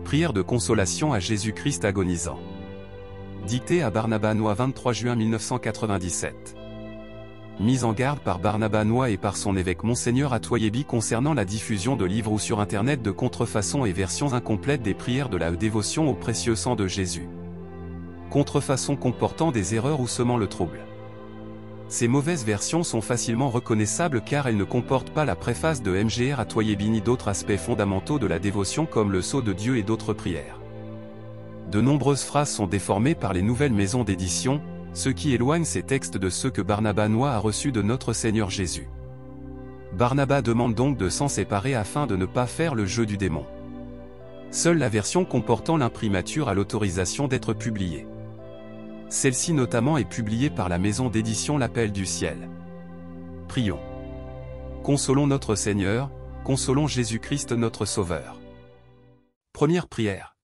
Prière de consolation à Jésus-Christ agonisant. Dictée à Barnabas Noy 23 juin 1997. Mise en garde par Barnabas Noy et par son évêque Monseigneur Atoyebi concernant la diffusion de livres ou sur Internet de contrefaçons et versions incomplètes des prières de la dévotion au précieux sang de Jésus. Contrefaçons comportant des erreurs ou semant le trouble. Ces mauvaises versions sont facilement reconnaissables car elles ne comportent pas la préface de Mgr Atoyebi ni d'autres aspects fondamentaux de la dévotion comme le sceau de Dieu et d'autres prières. De nombreuses phrases sont déformées par les nouvelles maisons d'édition, ce qui éloigne ces textes de ceux que Barnabas Noy a reçus de notre Seigneur Jésus. Barnabas demande donc de s'en séparer afin de ne pas faire le jeu du démon. Seule la version comportant l'imprimature a l'autorisation d'être publiée. Celle-ci notamment est publiée par la maison d'édition L'Appel du Ciel. Prions. Consolons notre Seigneur, consolons Jésus-Christ notre Sauveur. Première prière.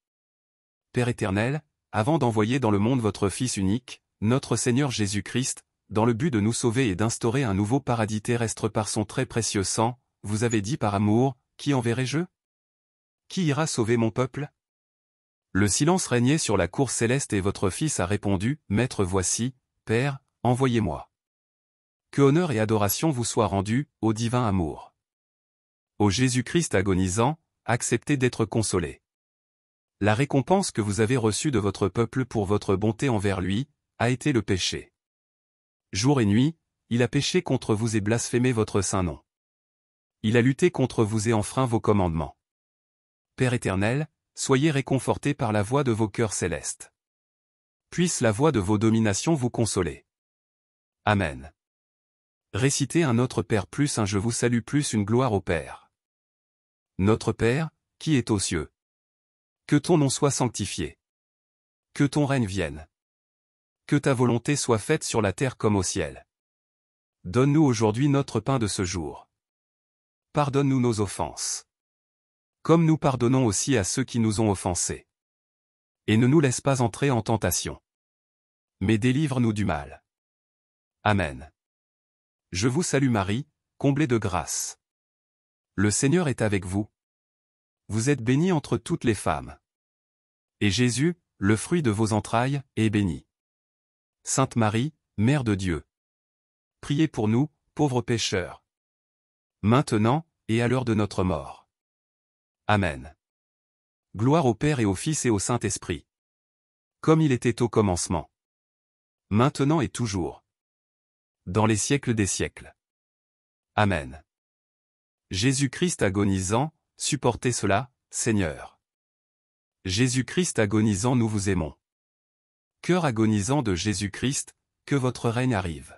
Père éternel, avant d'envoyer dans le monde votre Fils unique, notre Seigneur Jésus-Christ, dans le but de nous sauver et d'instaurer un nouveau paradis terrestre par son très précieux sang, vous avez dit par amour, qui enverrai-je? Qui ira sauver mon peuple? Le silence régnait sur la cour céleste et votre Fils a répondu, Maître voici, Père, envoyez-moi. Que honneur et adoration vous soient rendus, ô divin amour. Ô Jésus-Christ agonisant, acceptez d'être consolé. La récompense que vous avez reçue de votre peuple pour votre bonté envers lui, a été le péché. Jour et nuit, il a péché contre vous et blasphémé votre saint nom. Il a lutté contre vous et enfreint vos commandements. Père éternel, soyez réconfortés par la voix de vos cœurs célestes. Puisse la voix de vos dominations vous consoler. Amen. Récitez un Notre Père plus un Je vous salue plus une gloire au Père. Notre Père, qui est aux cieux. Que ton nom soit sanctifié. Que ton règne vienne. Que ta volonté soit faite sur la terre comme au ciel. Donne-nous aujourd'hui notre pain de ce jour. Pardonne-nous nos offenses. Comme nous pardonnons aussi à ceux qui nous ont offensés. Et ne nous laisse pas entrer en tentation. Mais délivre-nous du mal. Amen. Je vous salue Marie, comblée de grâce. Le Seigneur est avec vous. Vous êtes bénie entre toutes les femmes. Et Jésus, le fruit de vos entrailles, est béni. Sainte Marie, Mère de Dieu. Priez pour nous, pauvres pécheurs. Maintenant, et à l'heure de notre mort. Amen. Gloire au Père et au Fils et au Saint-Esprit. Comme il était au commencement. Maintenant et toujours. Dans les siècles des siècles. Amen. Jésus-Christ agonisant, supportez cela, Seigneur. Jésus-Christ agonisant, nous vous aimons. Cœur agonisant de Jésus-Christ, que votre règne arrive.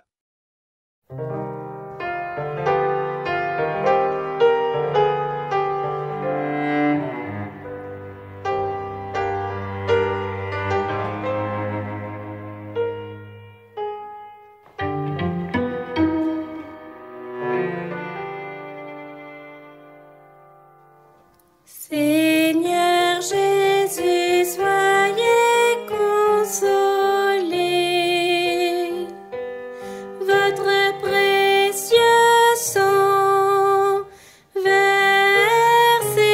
Seigneur Jésus, soyez consolé. Votre précieux sang versé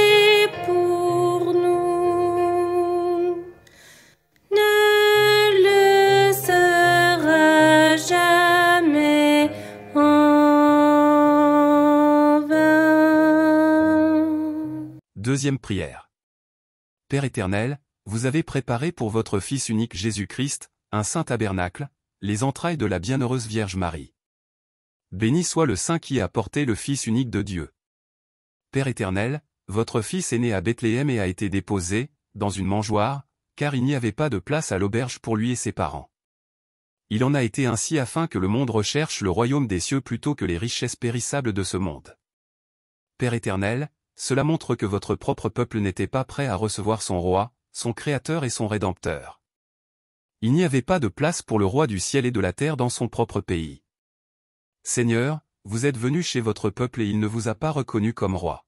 pour nous ne le sera jamais en vain. Deuxième prière. Père éternel, vous avez préparé pour votre Fils unique Jésus-Christ, un saint tabernacle, les entrailles de la bienheureuse Vierge Marie. Béni soit le Saint qui a porté le Fils unique de Dieu. Père éternel, votre Fils est né à Bethléem et a été déposé, dans une mangeoire, car il n'y avait pas de place à l'auberge pour lui et ses parents. Il en a été ainsi afin que le monde recherche le royaume des cieux plutôt que les richesses périssables de ce monde. Père éternel, cela montre que votre propre peuple n'était pas prêt à recevoir son roi, son créateur et son rédempteur. Il n'y avait pas de place pour le roi du ciel et de la terre dans son propre pays. Seigneur, vous êtes venu chez votre peuple et il ne vous a pas reconnu comme roi.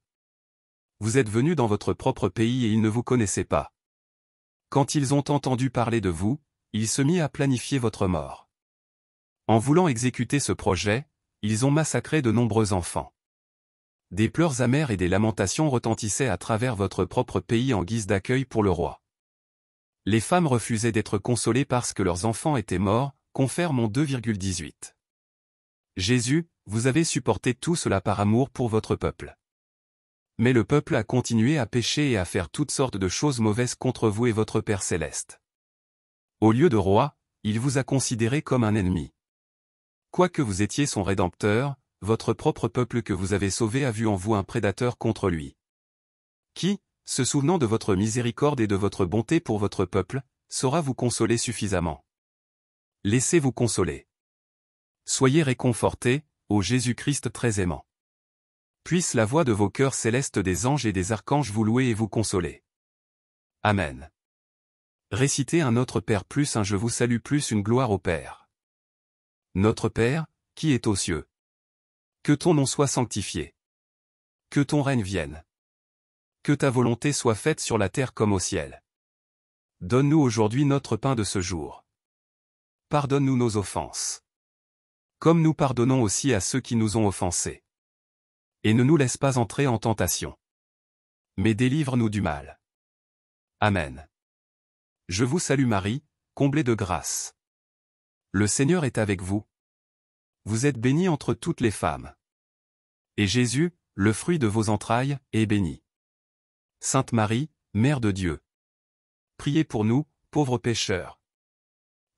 Vous êtes venu dans votre propre pays et ils ne vous connaissaient pas. Quand ils ont entendu parler de vous, ils se mirent à planifier votre mort. En voulant exécuter ce projet, ils ont massacré de nombreux enfants. Des pleurs amers et des lamentations retentissaient à travers votre propre pays en guise d'accueil pour le roi. Les femmes refusaient d'être consolées parce que leurs enfants étaient morts, confère mon 2,18. Jésus, vous avez supporté tout cela par amour pour votre peuple. Mais le peuple a continué à pécher et à faire toutes sortes de choses mauvaises contre vous et votre Père céleste. Au lieu de roi, il vous a considéré comme un ennemi. Quoique vous étiez son rédempteur, votre propre peuple que vous avez sauvé a vu en vous un prédateur contre lui. Qui, se souvenant de votre miséricorde et de votre bonté pour votre peuple, saura vous consoler suffisamment. Laissez-vous consoler. Soyez réconfortés, ô Jésus-Christ très aimant. Puisse la voix de vos cœurs célestes des anges et des archanges vous louer et vous consoler. Amen. Récitez un Notre Père plus un Je vous salue plus une gloire au Père. Notre Père, qui est aux cieux. Que ton nom soit sanctifié. Que ton règne vienne. Que ta volonté soit faite sur la terre comme au ciel. Donne-nous aujourd'hui notre pain de ce jour. Pardonne-nous nos offenses. Comme nous pardonnons aussi à ceux qui nous ont offensés. Et ne nous laisse pas entrer en tentation. Mais délivre-nous du mal. Amen. Je vous salue Marie, comblée de grâce. Le Seigneur est avec vous. Vous êtes bénie entre toutes les femmes. Et Jésus, le fruit de vos entrailles, est béni. Sainte Marie, Mère de Dieu. Priez pour nous, pauvres pécheurs.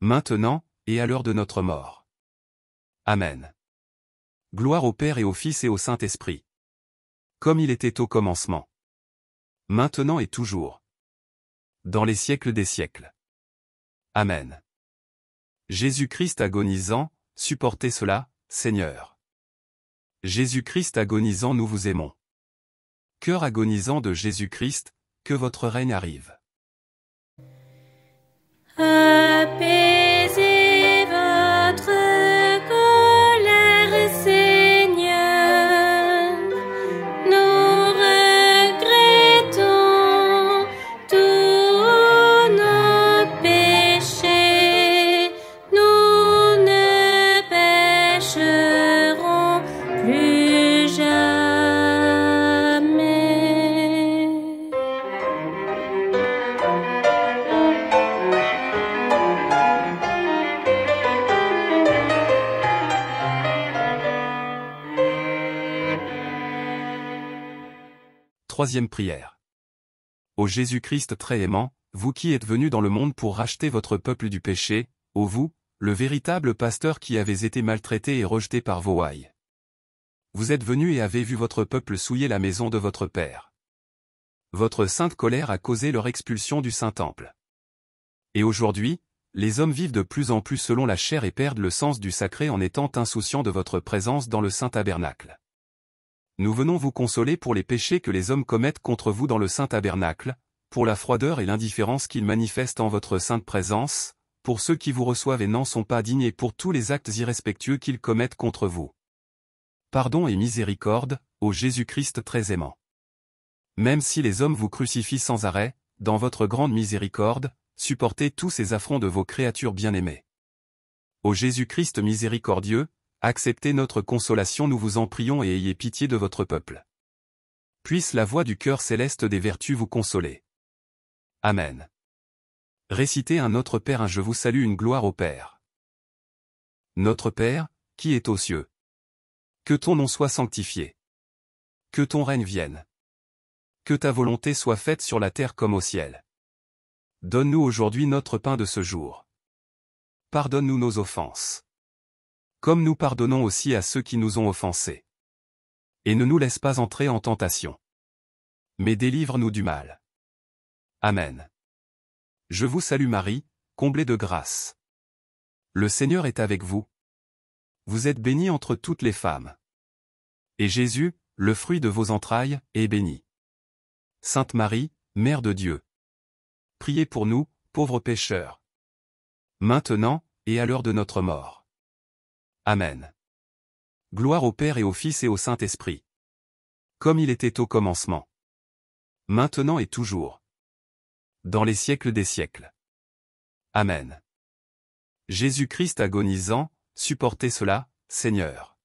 Maintenant, et à l'heure de notre mort. Amen. Gloire au Père et au Fils et au Saint-Esprit. Comme il était au commencement. Maintenant et toujours. Dans les siècles des siècles. Amen. Jésus-Christ agonisant, supportez cela, Seigneur. Jésus-Christ agonisant, nous vous aimons. Cœur agonisant de Jésus-Christ, que votre règne arrive. Apaisez votre colère, Seigneur. Nous regrettons tous nos péchés. Nous ne pécherons plus jamais. Troisième prière. Ô Jésus-Christ très aimant, vous qui êtes venu dans le monde pour racheter votre peuple du péché, ô vous, le véritable pasteur qui avez été maltraité et rejeté par vos ouailles. Vous êtes venu et avez vu votre peuple souiller la maison de votre Père. Votre sainte colère a causé leur expulsion du Saint-Temple. Et aujourd'hui, les hommes vivent de plus en plus selon la chair et perdent le sens du sacré en étant insouciants de votre présence dans le Saint-Tabernacle. Nous venons vous consoler pour les péchés que les hommes commettent contre vous dans le Saint-Tabernacle, pour la froideur et l'indifférence qu'ils manifestent en votre sainte présence, pour ceux qui vous reçoivent et n'en sont pas dignes et pour tous les actes irrespectueux qu'ils commettent contre vous. Pardon et miséricorde, ô Jésus-Christ très aimant. Même si les hommes vous crucifient sans arrêt, dans votre grande miséricorde, supportez tous ces affronts de vos créatures bien-aimées. Ô Jésus-Christ miséricordieux, acceptez notre consolation, nous vous en prions, et ayez pitié de votre peuple. Puisse la voix du cœur céleste des vertus vous consoler. Amen. Récitez un Notre Père un Je vous salue une gloire au Père. Notre Père, qui est aux cieux. Que ton nom soit sanctifié. Que ton règne vienne. Que ta volonté soit faite sur la terre comme au ciel. Donne-nous aujourd'hui notre pain de ce jour. Pardonne-nous nos offenses. Comme nous pardonnons aussi à ceux qui nous ont offensés. Et ne nous laisse pas entrer en tentation. Mais délivre-nous du mal. Amen. Je vous salue Marie, comblée de grâce. Le Seigneur est avec vous. Vous êtes bénie entre toutes les femmes. Et Jésus, le fruit de vos entrailles, est béni. Sainte Marie, Mère de Dieu. Priez pour nous, pauvres pécheurs. Maintenant, et à l'heure de notre mort. Amen. Gloire au Père et au Fils et au Saint-Esprit. Comme il était au commencement. Maintenant et toujours. Dans les siècles des siècles. Amen. Jésus-Christ agonisant, supportez cela, Seigneur.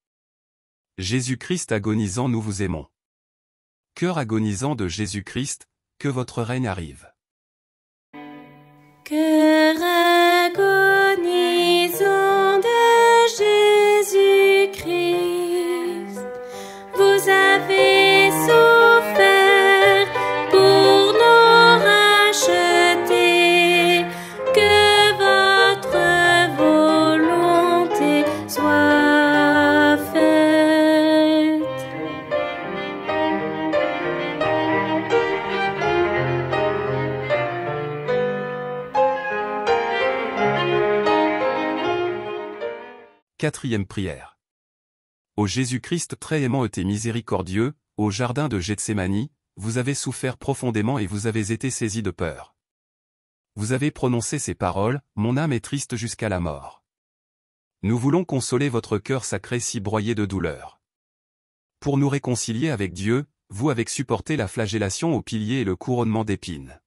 Jésus-Christ agonisant, nous vous aimons. Cœur agonisant de Jésus-Christ, que votre règne arrive. Cœur agonisant de Jésus-Christ, vous avez souffert pour nous racheter, que votre volonté soit faite. Quatrième prière. Ô Jésus-Christ très aimant et miséricordieux, au jardin de Gethsémani, vous avez souffert profondément et vous avez été saisi de peur. Vous avez prononcé ces paroles, mon âme est triste jusqu'à la mort. Nous voulons consoler votre cœur sacré si broyé de douleur. Pour nous réconcilier avec Dieu, vous avez supporté la flagellation au pilier et le couronnement d'épines.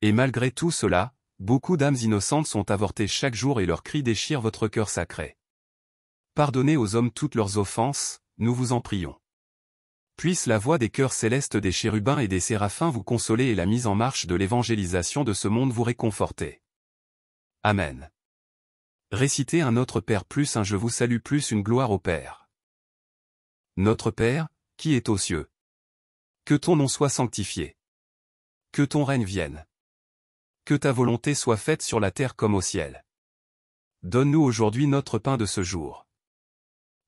Et malgré tout cela, beaucoup d'âmes innocentes sont avortées chaque jour et leurs cris déchirent votre cœur sacré. Pardonnez aux hommes toutes leurs offenses, nous vous en prions. Puisse la voix des chœurs célestes des chérubins et des séraphins vous consoler et la mise en marche de l'évangélisation de ce monde vous réconforter. Amen. Récitez un Notre Père plus un Je vous salue plus une gloire au Père. Notre Père, qui est aux cieux. Que ton nom soit sanctifié. Que ton règne vienne. Que ta volonté soit faite sur la terre comme au ciel. Donne-nous aujourd'hui notre pain de ce jour.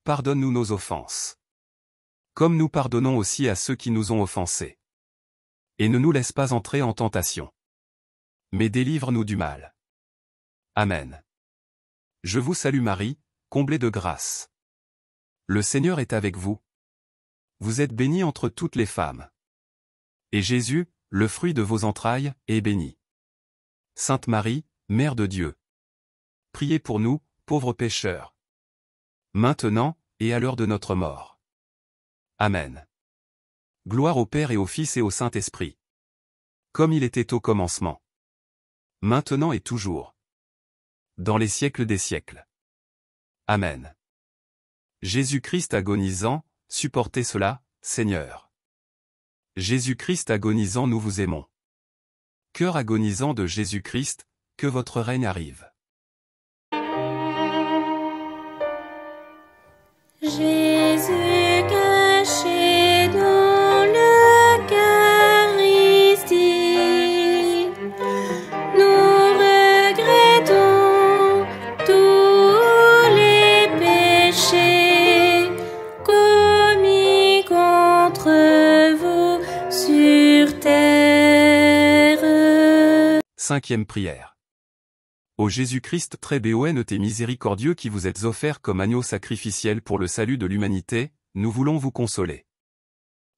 Pardonne-nous nos offenses. Comme nous pardonnons aussi à ceux qui nous ont offensés. Et ne nous laisse pas entrer en tentation. Mais délivre-nous du mal. Amen. Je vous salue Marie, comblée de grâce. Le Seigneur est avec vous. Vous êtes bénie entre toutes les femmes. Et Jésus, le fruit de vos entrailles, est béni. Sainte Marie, Mère de Dieu. Priez pour nous, pauvres pécheurs. Maintenant, et à l'heure de notre mort. Amen. Gloire au Père et au Fils et au Saint-Esprit. Comme il était au commencement. Maintenant et toujours. Dans les siècles des siècles. Amen. Jésus-Christ agonisant, supportez cela, Seigneur. Jésus-Christ agonisant, nous vous aimons. Cœur agonisant de Jésus-Christ, que votre règne arrive. Jésus caché dans l'Eucharistie, nous regrettons tous les péchés commis contre vous sur terre. Cinquième prière. Ô Jésus-Christ très béon et miséricordieux qui vous êtes offert comme agneau sacrificiel pour le salut de l'humanité, nous voulons vous consoler.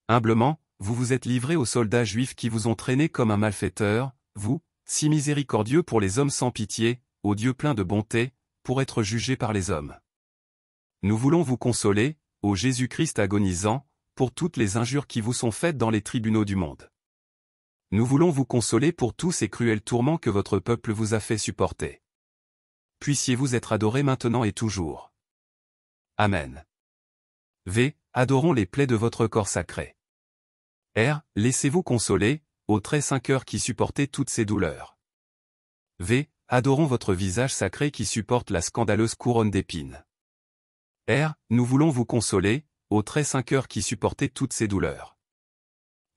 Humblement, vous vous êtes livré aux soldats juifs qui vous ont traîné comme un malfaiteur, vous, si miséricordieux pour les hommes sans pitié, ô Dieu plein de bonté, pour être jugé par les hommes. Nous voulons vous consoler, ô Jésus-Christ agonisant, pour toutes les injures qui vous sont faites dans les tribunaux du monde. Nous voulons vous consoler pour tous ces cruels tourments que votre peuple vous a fait supporter. Puissiez-vous être adorés maintenant et toujours. Amen. V. Adorons les plaies de votre corps sacré. R. Laissez-vous consoler, ô très saint cœur qui supportez toutes ces douleurs. V. Adorons votre visage sacré qui supporte la scandaleuse couronne d'épines. R. Nous voulons vous consoler, ô très saint cœur qui supportez toutes ces douleurs.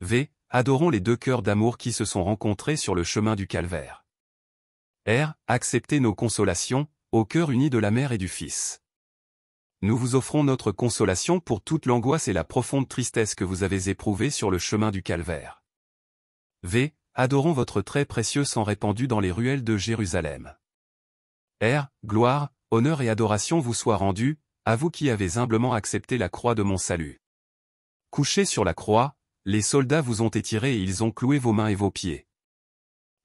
V. Adorons les deux cœurs d'amour qui se sont rencontrés sur le chemin du calvaire. R. Acceptez nos consolations, ô cœur uni de la Mère et du Fils. Nous vous offrons notre consolation pour toute l'angoisse et la profonde tristesse que vous avez éprouvées sur le chemin du calvaire. V. Adorons votre très précieux sang répandu dans les ruelles de Jérusalem. R. Gloire, honneur et adoration vous soient rendus, à vous qui avez humblement accepté la croix de mon salut. Couchés sur la croix, les soldats vous ont étiré et ils ont cloué vos mains et vos pieds.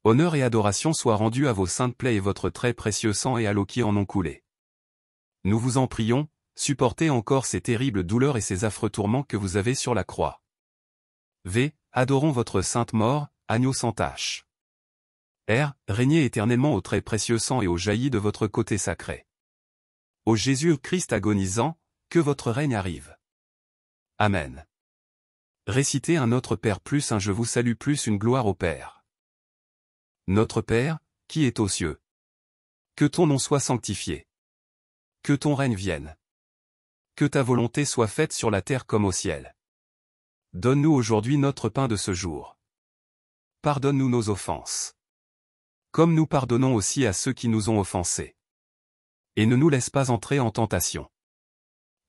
Honneur et adoration soient rendus à vos saintes plaies et votre très précieux sang et à l'eau qui en ont coulé. Nous vous en prions, supportez encore ces terribles douleurs et ces affreux tourments que vous avez sur la croix. V. Adorons votre sainte mort, agneau sans tache. R. Régnez éternellement au très précieux sang et au jailli de votre côté sacré. Ô Jésus-Christ agonisant, que votre règne arrive. Amen. Récitez un Notre Père plus un Je vous salue plus une gloire au Père. Notre Père, qui est aux cieux. Que ton nom soit sanctifié. Que ton règne vienne. Que ta volonté soit faite sur la terre comme au ciel. Donne-nous aujourd'hui notre pain de ce jour. Pardonne-nous nos offenses. Comme nous pardonnons aussi à ceux qui nous ont offensés. Et ne nous laisse pas entrer en tentation.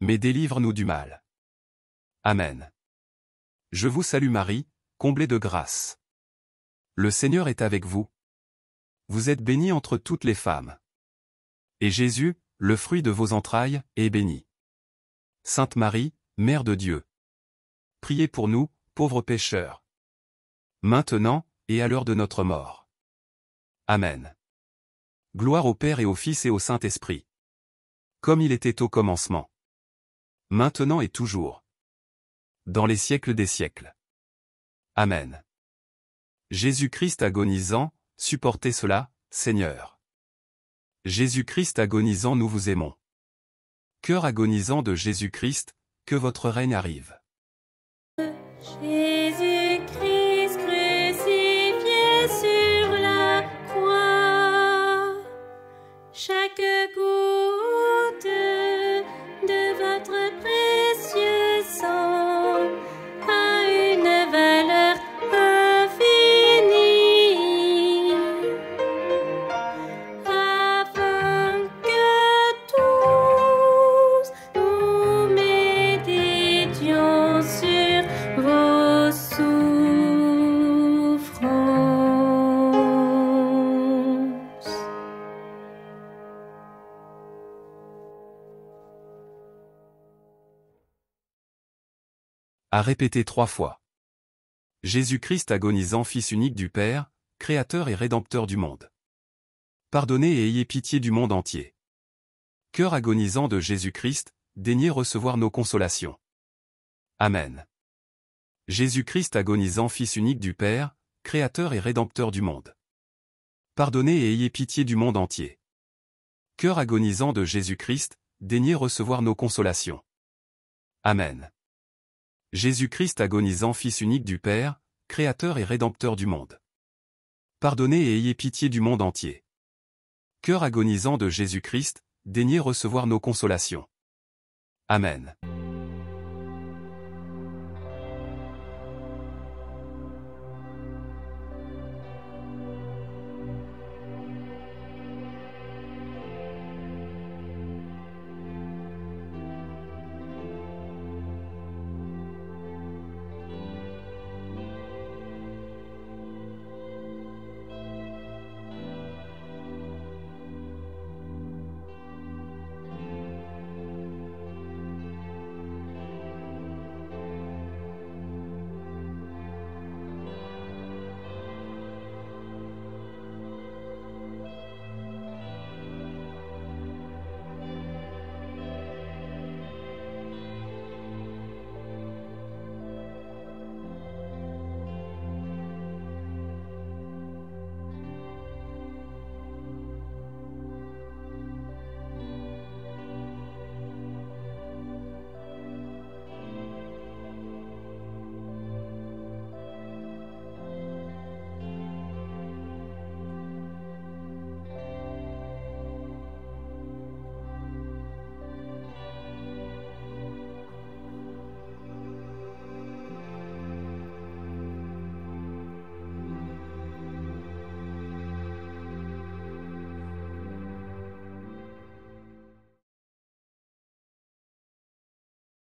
Mais délivre-nous du mal. Amen. Je vous salue Marie, comblée de grâce. Le Seigneur est avec vous. Vous êtes bénie entre toutes les femmes. Et Jésus, le fruit de vos entrailles, est béni. Sainte Marie, Mère de Dieu. Priez pour nous, pauvres pécheurs. Maintenant, et à l'heure de notre mort. Amen. Gloire au Père et au Fils et au Saint-Esprit. Comme il était au commencement. Maintenant et toujours. Dans les siècles des siècles. Amen. Jésus-Christ agonisant, supportez cela, Seigneur. Jésus-Christ agonisant, nous vous aimons. Cœur agonisant de Jésus-Christ, que votre règne arrive. Jésus-Christ crucifié sur la croix, chaque goutte de votre précieux sang a une valeur infinie, afin que tous nous méditions sur vos souffrances. À répéter 3 fois. Jésus-Christ agonisant, Fils unique du Père, Créateur et Rédempteur du monde. Pardonnez et ayez pitié du monde entier. Cœur agonisant de Jésus-Christ, daignez recevoir nos consolations. Amen. Jésus-Christ agonisant, Fils unique du Père, Créateur et Rédempteur du monde. Pardonnez et ayez pitié du monde entier. Cœur agonisant de Jésus-Christ, daignez recevoir nos consolations. Amen. Jésus-Christ agonisant, Fils unique du Père, Créateur et Rédempteur du monde. Pardonnez et ayez pitié du monde entier. Cœur agonisant de Jésus-Christ, daignez recevoir nos consolations. Amen.